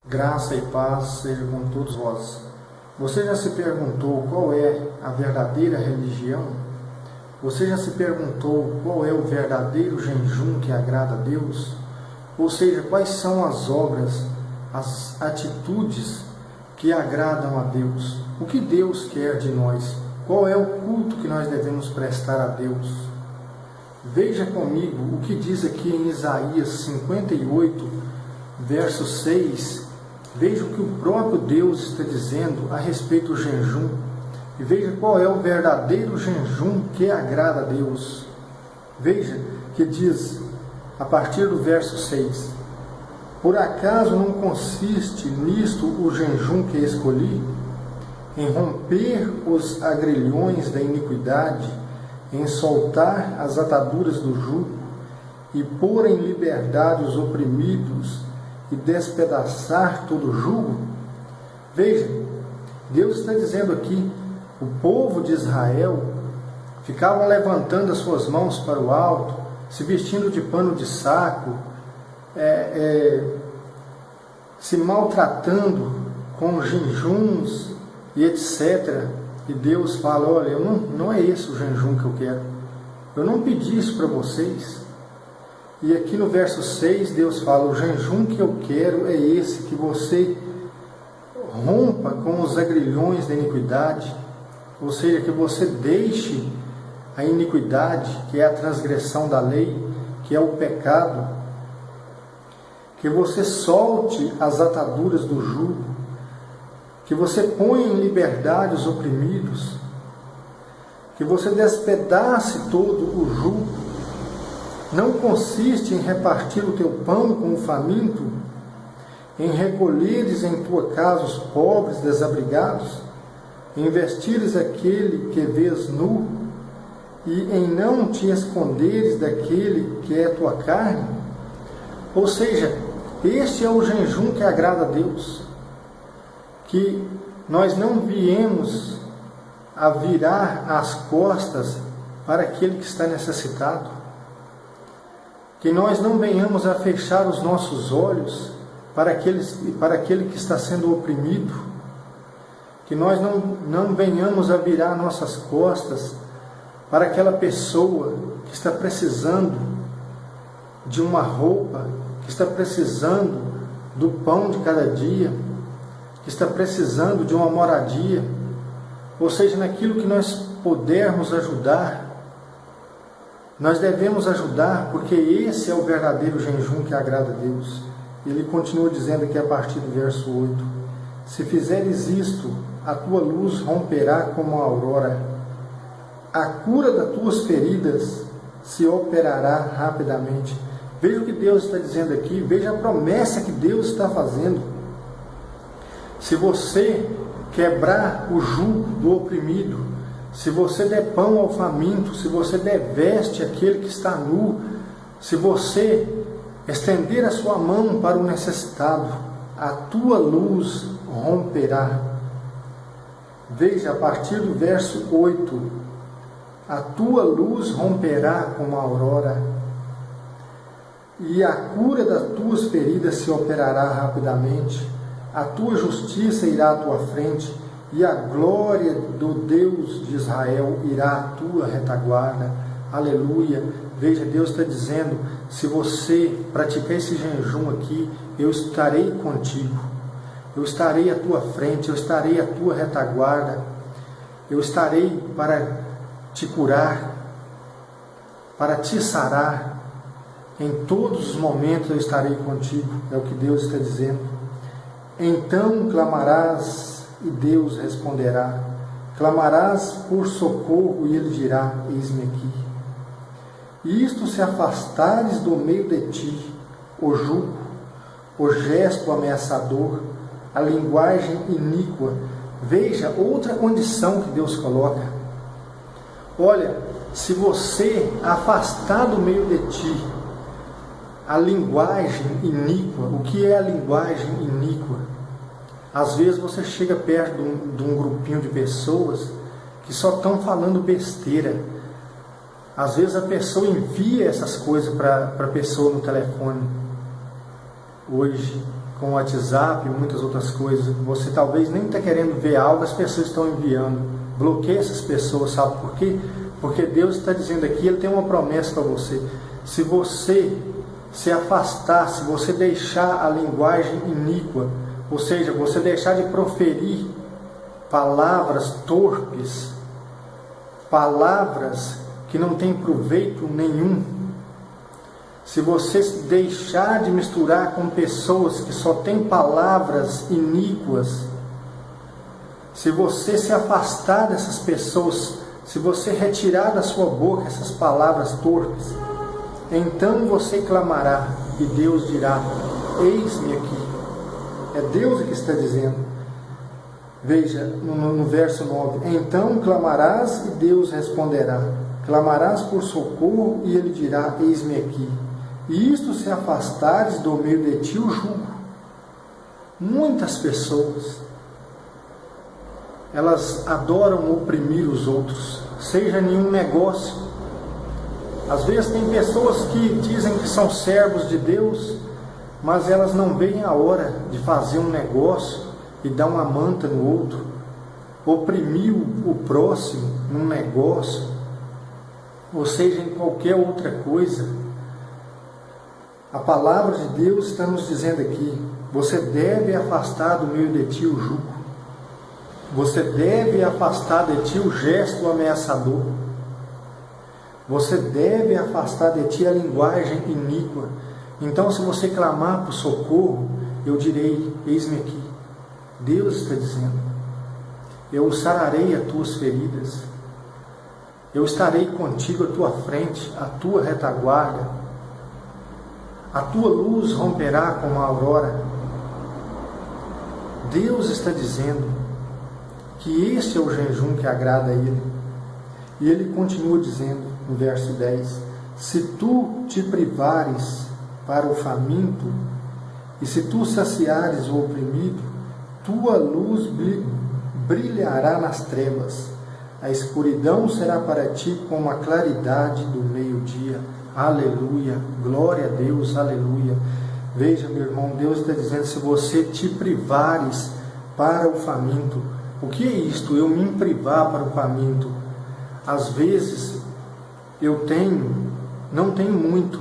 Graça e paz seja com todos vós. Você já se perguntou qual é a verdadeira religião? Você já se perguntou qual é o verdadeiro jejum que agrada a Deus? Ou seja, quais são as obras, as atitudes que agradam a Deus? O que Deus quer de nós? Qual é o culto que nós devemos prestar a Deus? Veja comigo o que diz aqui em Isaías 58, verso 6. Veja o que o próprio Deus está dizendo a respeito do jejum. E veja qual é o verdadeiro jejum que agrada a Deus. Veja que diz, a partir do verso 6. Por acaso não consiste nisto o jejum que escolhi? Em romper os agrilhões da iniquidade, em soltar as ataduras do jugo, e pôr em liberdade os oprimidos, e despedaçar todo o jugo? Veja, Deus está dizendo aqui, o povo de Israel ficava levantando as suas mãos para o alto, se vestindo de pano de saco, se maltratando com jejuns e etc. E Deus fala, olha, não é esse o jejum que eu quero. Eu não pedi isso para vocês. E aqui no verso 6, Deus fala, o jejum que eu quero é esse, que você rompa com os agrilhões da iniquidade, ou seja, que você deixe a iniquidade, que é a transgressão da lei, que é o pecado, que você solte as ataduras do jugo, que você ponha em liberdade os oprimidos, que você despedace todo o jugo. Não consiste em repartir o teu pão com o faminto, em recolheres em tua casa os pobres desabrigados, em vestires aquele que vês nu, e em não te esconderes daquele que é tua carne? Ou seja, este é o jejum que agrada a Deus, que nós não viemos a virar as costas para aquele que está necessitado, que nós não venhamos a fechar os nossos olhos para aquele que está sendo oprimido, que nós não venhamos a virar nossas costas para aquela pessoa que está precisando de uma roupa, que está precisando do pão de cada dia, que está precisando de uma moradia, ou seja, naquilo que nós pudermos ajudar, nós devemos ajudar, porque esse é o verdadeiro jejum que agrada a Deus. Ele continua dizendo aqui a partir do verso 8, se fizeres isto, a tua luz romperá como a aurora, a cura das tuas feridas se operará rapidamente. Veja o que Deus está dizendo aqui, veja a promessa que Deus está fazendo. Se você quebrar o jugo do oprimido, se você der pão ao faminto, se você der veste àquele que está nu, se você estender a sua mão para o necessitado, a tua luz romperá. Veja, a partir do verso 8, a tua luz romperá como a aurora, e a cura das tuas feridas se operará rapidamente, a tua justiça irá à tua frente, e a glória do Deus de Israel irá à tua retaguarda. Aleluia. Veja, Deus está dizendo, se você praticar esse jejum aqui, eu estarei contigo, eu estarei à tua frente, eu estarei à tua retaguarda, eu estarei para te curar, para te sarar, em todos os momentos eu estarei contigo, é o que Deus está dizendo. Então clamarás e Deus responderá, clamarás por socorro e Ele dirá, eis-me aqui. E isto se afastares do meio de ti, o jugo, o gesto ameaçador, a linguagem iníqua. Veja, outra condição que Deus coloca. Olha, se você afastar do meio de ti a linguagem iníqua, o que é a linguagem iníqua? Às vezes você chega perto de um grupinho de pessoas que só estão falando besteira. Às vezes a pessoa envia essas coisas para a pessoa no telefone. Hoje, com o WhatsApp e muitas outras coisas. Você talvez nem está querendo ver algo, as pessoas estão enviando. Bloqueie essas pessoas, sabe por quê? Porque Deus está dizendo aqui, Ele tem uma promessa para você. Se você se afastar, se você deixar a linguagem iníqua, ou seja, você deixar de proferir palavras torpes, palavras que não têm proveito nenhum, se você deixar de misturar com pessoas que só têm palavras iníquas, se você se afastar dessas pessoas, se você retirar da sua boca essas palavras torpes, então você clamará e Deus dirá: eis-me aqui. É Deus que está dizendo. Veja no verso 9: então clamarás e Deus responderá, clamarás por socorro e Ele dirá: eis-me aqui. E isto se afastares do meio de ti o jugo. Muitas pessoas, elas adoram oprimir os outros, seja em um negócio. Às vezes tem pessoas que dizem que são servos de Deus, mas elas não veem a hora de fazer um negócio e dar uma manta no outro, oprimir o próximo num negócio, ou seja, em qualquer outra coisa. A palavra de Deus está nos dizendo aqui: você deve afastar do meio de ti o jugo, você deve afastar de ti o gesto ameaçador, você deve afastar de ti a linguagem iníqua. Então, se você clamar por socorro, eu direi: eis-me aqui. Deus está dizendo: eu sararei as tuas feridas, eu estarei contigo à tua frente, à tua retaguarda, a tua luz romperá como a aurora. Deus está dizendo que este é o jejum que agrada a Ele. E Ele continua dizendo no verso 10: se tu te privares para o faminto, e se tu saciares o oprimido, tua luz brilhará nas trevas, a escuridão será para ti como a claridade do meio-dia. Aleluia, glória a Deus, aleluia. Veja, meu irmão, Deus está dizendo: se você te privares para o faminto. O que é isto? Eu me privar para o faminto. Às vezes eu não tenho muito,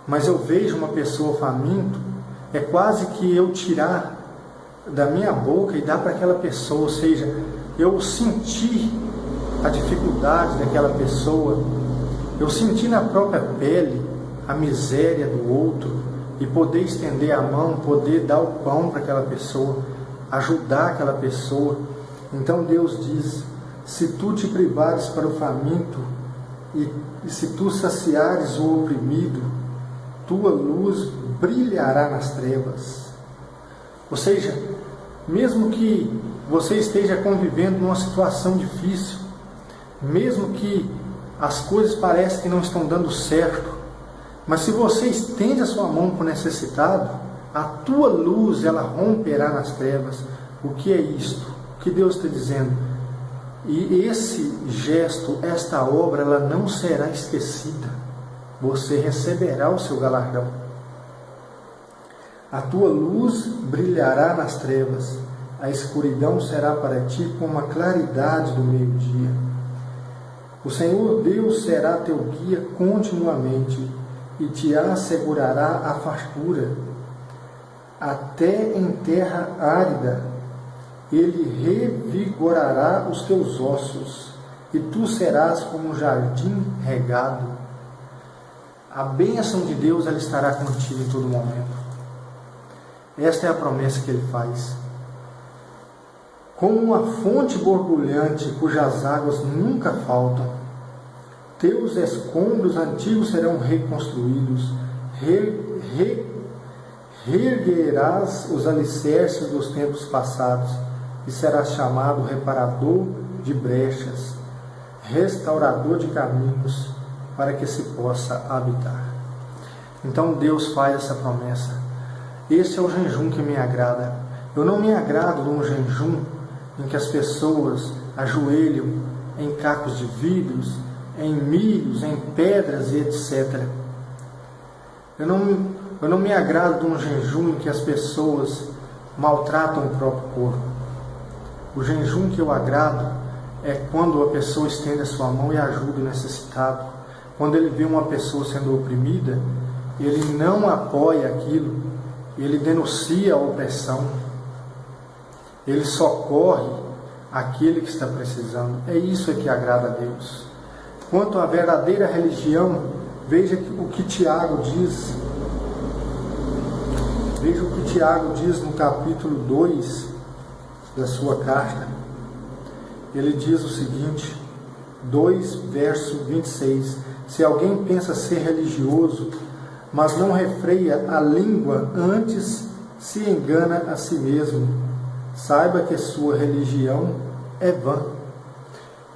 mas eu vejo uma pessoa faminto, é quase que eu tirar da minha boca e dar para aquela pessoa, ou seja, eu senti a dificuldade daquela pessoa, eu senti na própria pele a miséria do outro e poder estender a mão, poder dar o pão para aquela pessoa, ajudar aquela pessoa. Então Deus diz: se tu te privares para o faminto e se tu saciares o oprimido, tua luz brilhará nas trevas. Ou seja, mesmo que você esteja convivendo numa situação difícil, mesmo que as coisas parecem que não estão dando certo, mas se você estende a sua mão para o necessitado, a tua luz ela romperá nas trevas. O que é isto? O que Deus está dizendo? E esse gesto, esta obra, ela não será esquecida. Você receberá o seu galardão. A tua luz brilhará nas trevas, a escuridão será para ti como a claridade do meio-dia. O Senhor Deus será teu guia continuamente e te assegurará a fartura. Até em terra árida, Ele revigorará os teus ossos, e tu serás como um jardim regado. A bênção de Deus ela estará contigo em todo momento. Esta é a promessa que Ele faz. Como uma fonte borbulhante cujas águas nunca faltam, teus escombros antigos serão reconstruídos, reerguerás os alicerces dos tempos passados, e serás chamado reparador de brechas, restaurador de caminhos, para que se possa habitar. Então Deus faz essa promessa. Esse é o jejum que me agrada. Eu não me agrado de um jejum em que as pessoas ajoelham em cacos de vidros, em milhos, em pedras e etc. Eu não me agrado de um jejum em que as pessoas maltratam o próprio corpo. O jejum que eu agrado é quando a pessoa estende a sua mão e ajuda o necessitado. Quando ele vê uma pessoa sendo oprimida, ele não apoia aquilo, ele denuncia a opressão, ele socorre aquele que está precisando. É isso que agrada a Deus. Quanto à verdadeira religião, veja o que Tiago diz. Veja o que Tiago diz no capítulo 2 da sua carta. Ele diz o seguinte, 2, verso 26. Se alguém pensa ser religioso, mas não refreia a língua, antes se engana a si mesmo. Saiba que sua religião é vã.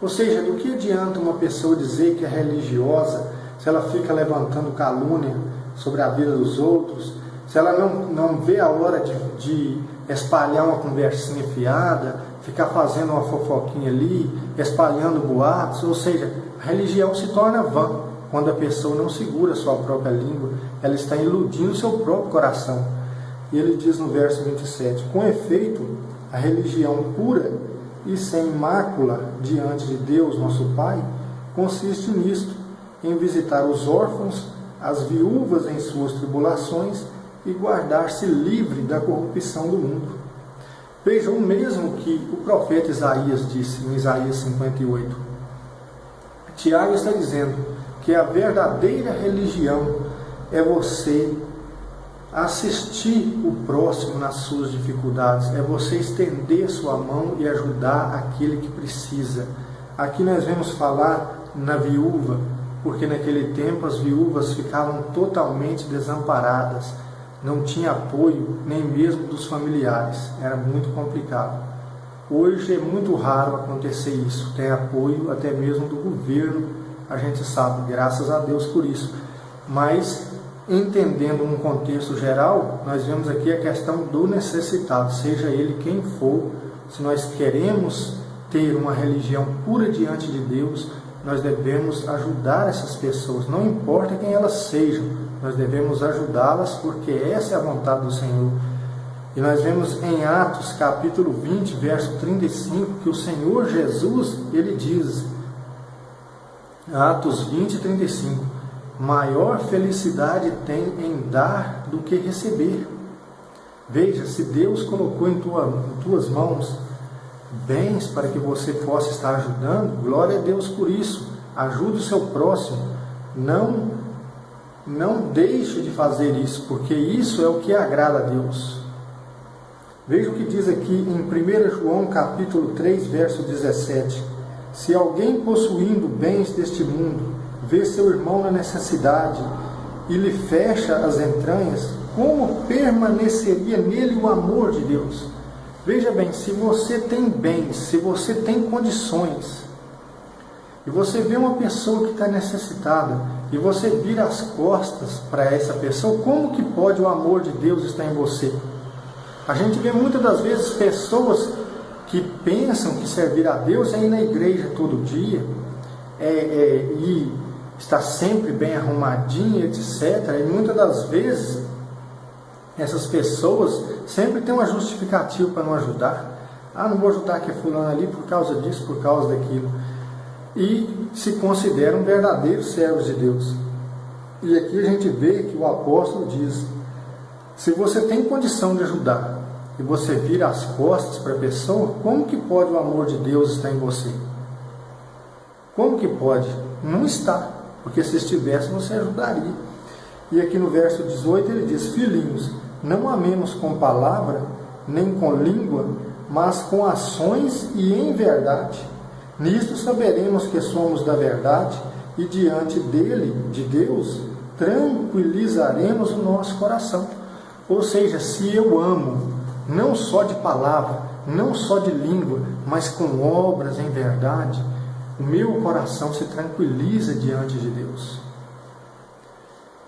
Ou seja, do que adianta uma pessoa dizer que é religiosa, se ela fica levantando calúnia sobre a vida dos outros, se ela não vê a hora de espalhar uma conversinha fiada, ficar fazendo uma fofoquinha ali, espalhando boatos, ou seja, a religião se torna vã quando a pessoa não segura a sua própria língua, ela está iludindo o seu próprio coração. E ele diz no verso 27, com efeito, a religião pura e sem mácula diante de Deus, nosso Pai, consiste nisto, em visitar os órfãos, as viúvas em suas tribulações e guardar-se livre da corrupção do mundo. Vejam o mesmo que o profeta Isaías disse em Isaías 58. Tiago está dizendo que a verdadeira religião é você assistir o próximo nas suas dificuldades, é você estender sua mão e ajudar aquele que precisa. Aqui nós vamos falar na viúva, porque naquele tempo as viúvas ficavam totalmente desamparadas, não tinha apoio nem mesmo dos familiares, era muito complicado. Hoje é muito raro acontecer isso, tem apoio até mesmo do governo, a gente sabe, graças a Deus por isso. Mas, entendendo um contexto geral, nós vemos aqui a questão do necessitado, seja ele quem for. Se nós queremos ter uma religião pura diante de Deus, nós devemos ajudar essas pessoas, não importa quem elas sejam, nós devemos ajudá-las porque essa é a vontade do Senhor. E nós vemos em Atos capítulo 20, verso 35, que o Senhor Jesus, ele diz, Atos 20, 35, maior felicidade tem em dar do que receber. Veja, se Deus colocou em tuas mãos bens para que você possa estar ajudando, glória a Deus por isso. Ajude o seu próximo. Não deixe de fazer isso, porque isso é o que agrada a Deus. Veja o que diz aqui em 1 João capítulo 3, verso 17. Se alguém possuindo bens deste mundo vê seu irmão na necessidade e lhe fecha as entranhas, como permaneceria nele o amor de Deus? Veja bem, se você tem bens, se você tem condições, e você vê uma pessoa que está necessitada, e você vira as costas para essa pessoa, como que pode o amor de Deus estar em você? A gente vê muitas das vezes pessoas que pensam que servir a Deus é ir na igreja todo dia, e estar sempre bem arrumadinha, etc. E muitas das vezes essas pessoas sempre têm uma justificativa para não ajudar. Ah, não vou ajudar aqui fulano ali por causa disso, por causa daquilo. E se consideram verdadeiros servos de Deus. E aqui a gente vê que o apóstolo diz, se você tem condição de ajudar e você vira as costas para a pessoa, como que pode o amor de Deus estar em você? Como que pode? Não está, porque se estivesse você ajudaria. E aqui no verso 18 ele diz, filhinhos, não amemos com palavra, nem com língua, mas com ações e em verdade. Nisto saberemos que somos da verdade e diante dele, de Deus, tranquilizaremos o nosso coração. Ou seja, se eu amo, não só de palavra, não só de língua, mas com obras em verdade, o meu coração se tranquiliza diante de Deus.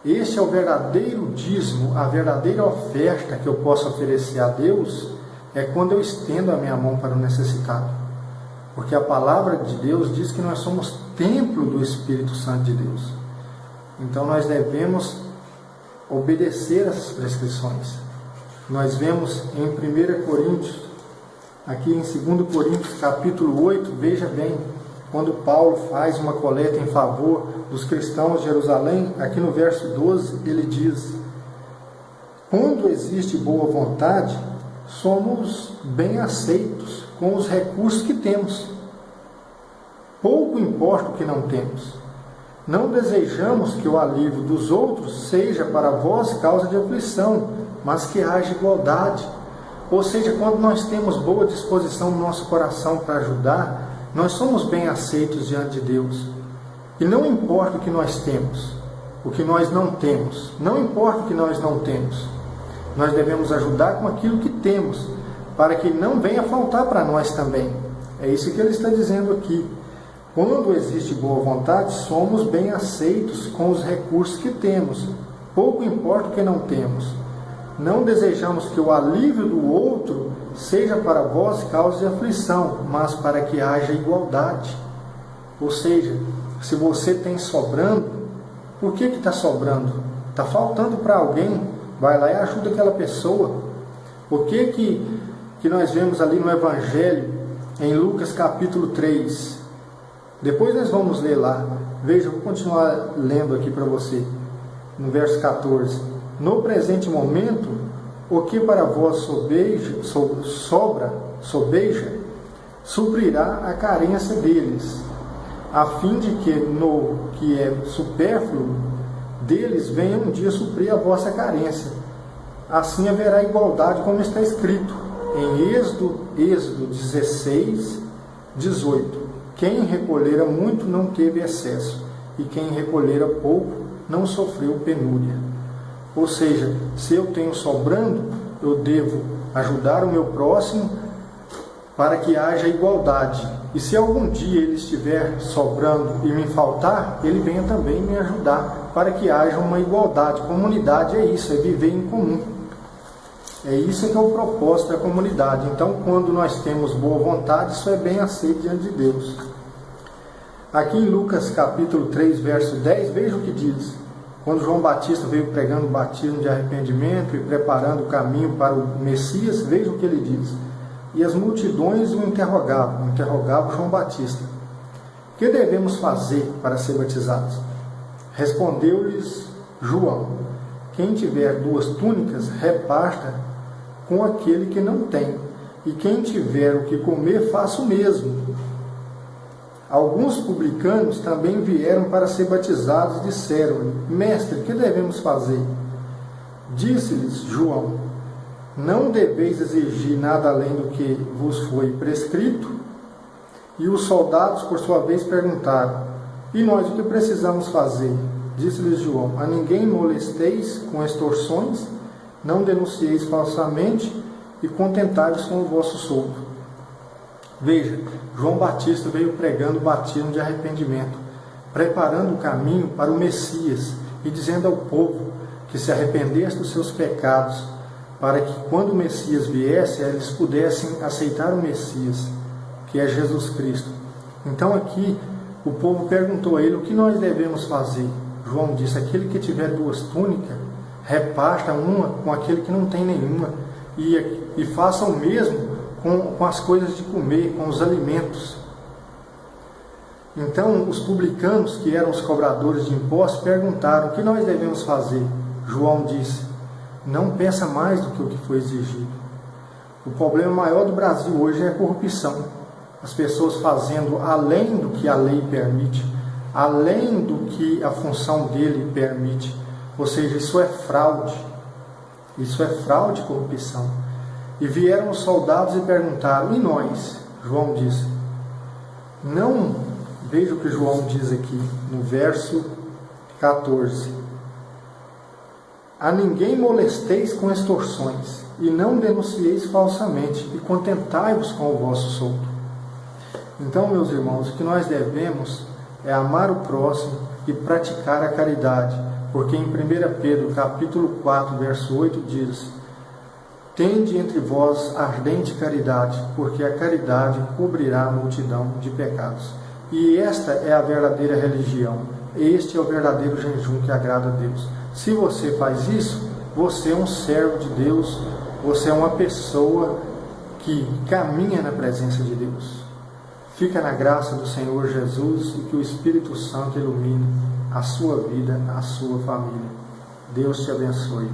Este é o verdadeiro dízimo, a verdadeira oferta que eu posso oferecer a Deus, é quando eu estendo a minha mão para o necessitado. Porque a palavra de Deus diz que nós somos templo do Espírito Santo de Deus. Então nós devemos obedecer essas prescrições. Nós vemos em 1 Coríntios, aqui em 2 Coríntios capítulo 8, veja bem, quando Paulo faz uma coleta em favor dos cristãos de Jerusalém, aqui no verso 12, ele diz: quando existe boa vontade, somos bem aceitos com os recursos que temos. Pouco importa o que não temos. Não desejamos que o alívio dos outros seja para vós causa de aflição, mas que haja igualdade. Ou seja, quando nós temos boa disposição no nosso coração para ajudar, nós somos bem aceitos diante de Deus. E não importa o que nós temos, o que nós não temos, não importa o que nós não temos, nós devemos ajudar com aquilo que temos, para que não venha faltar para nós também. É isso que ele está dizendo aqui. Quando existe boa vontade, somos bem aceitos com os recursos que temos. Pouco importa o que não temos. Não desejamos que o alívio do outro seja para vós causa de aflição, mas para que haja igualdade. Ou seja, se você tem sobrando, por que está sobrando? Está faltando para alguém, vai lá e ajuda aquela pessoa. O que nós vemos ali no Evangelho, em Lucas capítulo 3? Depois nós vamos ler lá. Veja, vou continuar lendo aqui para você, no verso 14. No presente momento, o que para vós sobeja, suprirá a carência deles, a fim de que no que é supérfluo deles venha um dia suprir a vossa carência. Assim haverá igualdade, como está escrito em Êxodo 16, 18. Quem recolhera muito não teve excesso, e quem recolhera pouco não sofreu penúria. Ou seja, se eu tenho sobrando, eu devo ajudar o meu próximo para que haja igualdade. E se algum dia ele estiver sobrando e me faltar, ele venha também me ajudar para que haja uma igualdade. Comunidade é isso, é viver em comum. É isso que é o propósito da comunidade. Então, quando nós temos boa vontade, isso é bem aceito diante de Deus. Aqui em Lucas capítulo 3, verso 10, veja o que diz. Quando João Batista veio pregando o batismo de arrependimento e preparando o caminho para o Messias, veja o que ele diz. E as multidões o interrogavam João Batista: que devemos fazer para ser batizados? Respondeu-lhes João: quem tiver 2 túnicas, reparta com aquele que não tem, e quem tiver o que comer, faça o mesmo. Alguns publicanos também vieram para ser batizados e disseram: mestre, que devemos fazer? Disse-lhes João: não deveis exigir nada além do que vos foi prescrito? E os soldados, por sua vez, perguntaram: e nós o que precisamos fazer? Disse-lhes João: a ninguém molesteis com extorsões, não denuncieis falsamente e contentai-vos com o vosso soldo. Veja, João Batista veio pregando o batismo de arrependimento, preparando o caminho para o Messias e dizendo ao povo que se arrependesse dos seus pecados, para que quando o Messias viesse, eles pudessem aceitar o Messias, que é Jesus Cristo. Então aqui o povo perguntou a ele: o que nós devemos fazer? João disse: aquele que tiver 2 túnicas, reparta uma com aquele que não tem nenhuma, e faça o mesmo com as coisas de comer, com os alimentos. Então os publicanos, que eram os cobradores de impostos, perguntaram: o que nós devemos fazer? João disse: não peça mais do que o que foi exigido. O problema maior do Brasil hoje é a corrupção. As pessoas fazendo além do que a lei permite, além do que a função dele permite. Ou seja, isso é fraude. Isso é fraude e corrupção. E vieram os soldados e perguntaram: e nós? João disse: não, veja o que João diz aqui no verso 14: a ninguém molesteis com extorsões, e não denuncieis falsamente, e contentai-vos com o vosso soldo. Então, meus irmãos, o que nós devemos é amar o próximo e praticar a caridade, porque em 1 Pedro capítulo 4, verso 8 diz: tende entre vós ardente caridade, porque a caridade cobrirá a multidão de pecados. E esta é a verdadeira religião, Este é o verdadeiro jejum que agrada a Deus. Se você faz isso, você é um servo de Deus, você é uma pessoa que caminha na presença de Deus. Fica na graça do Senhor Jesus e que o Espírito Santo ilumine a sua vida, a sua família. Deus te abençoe.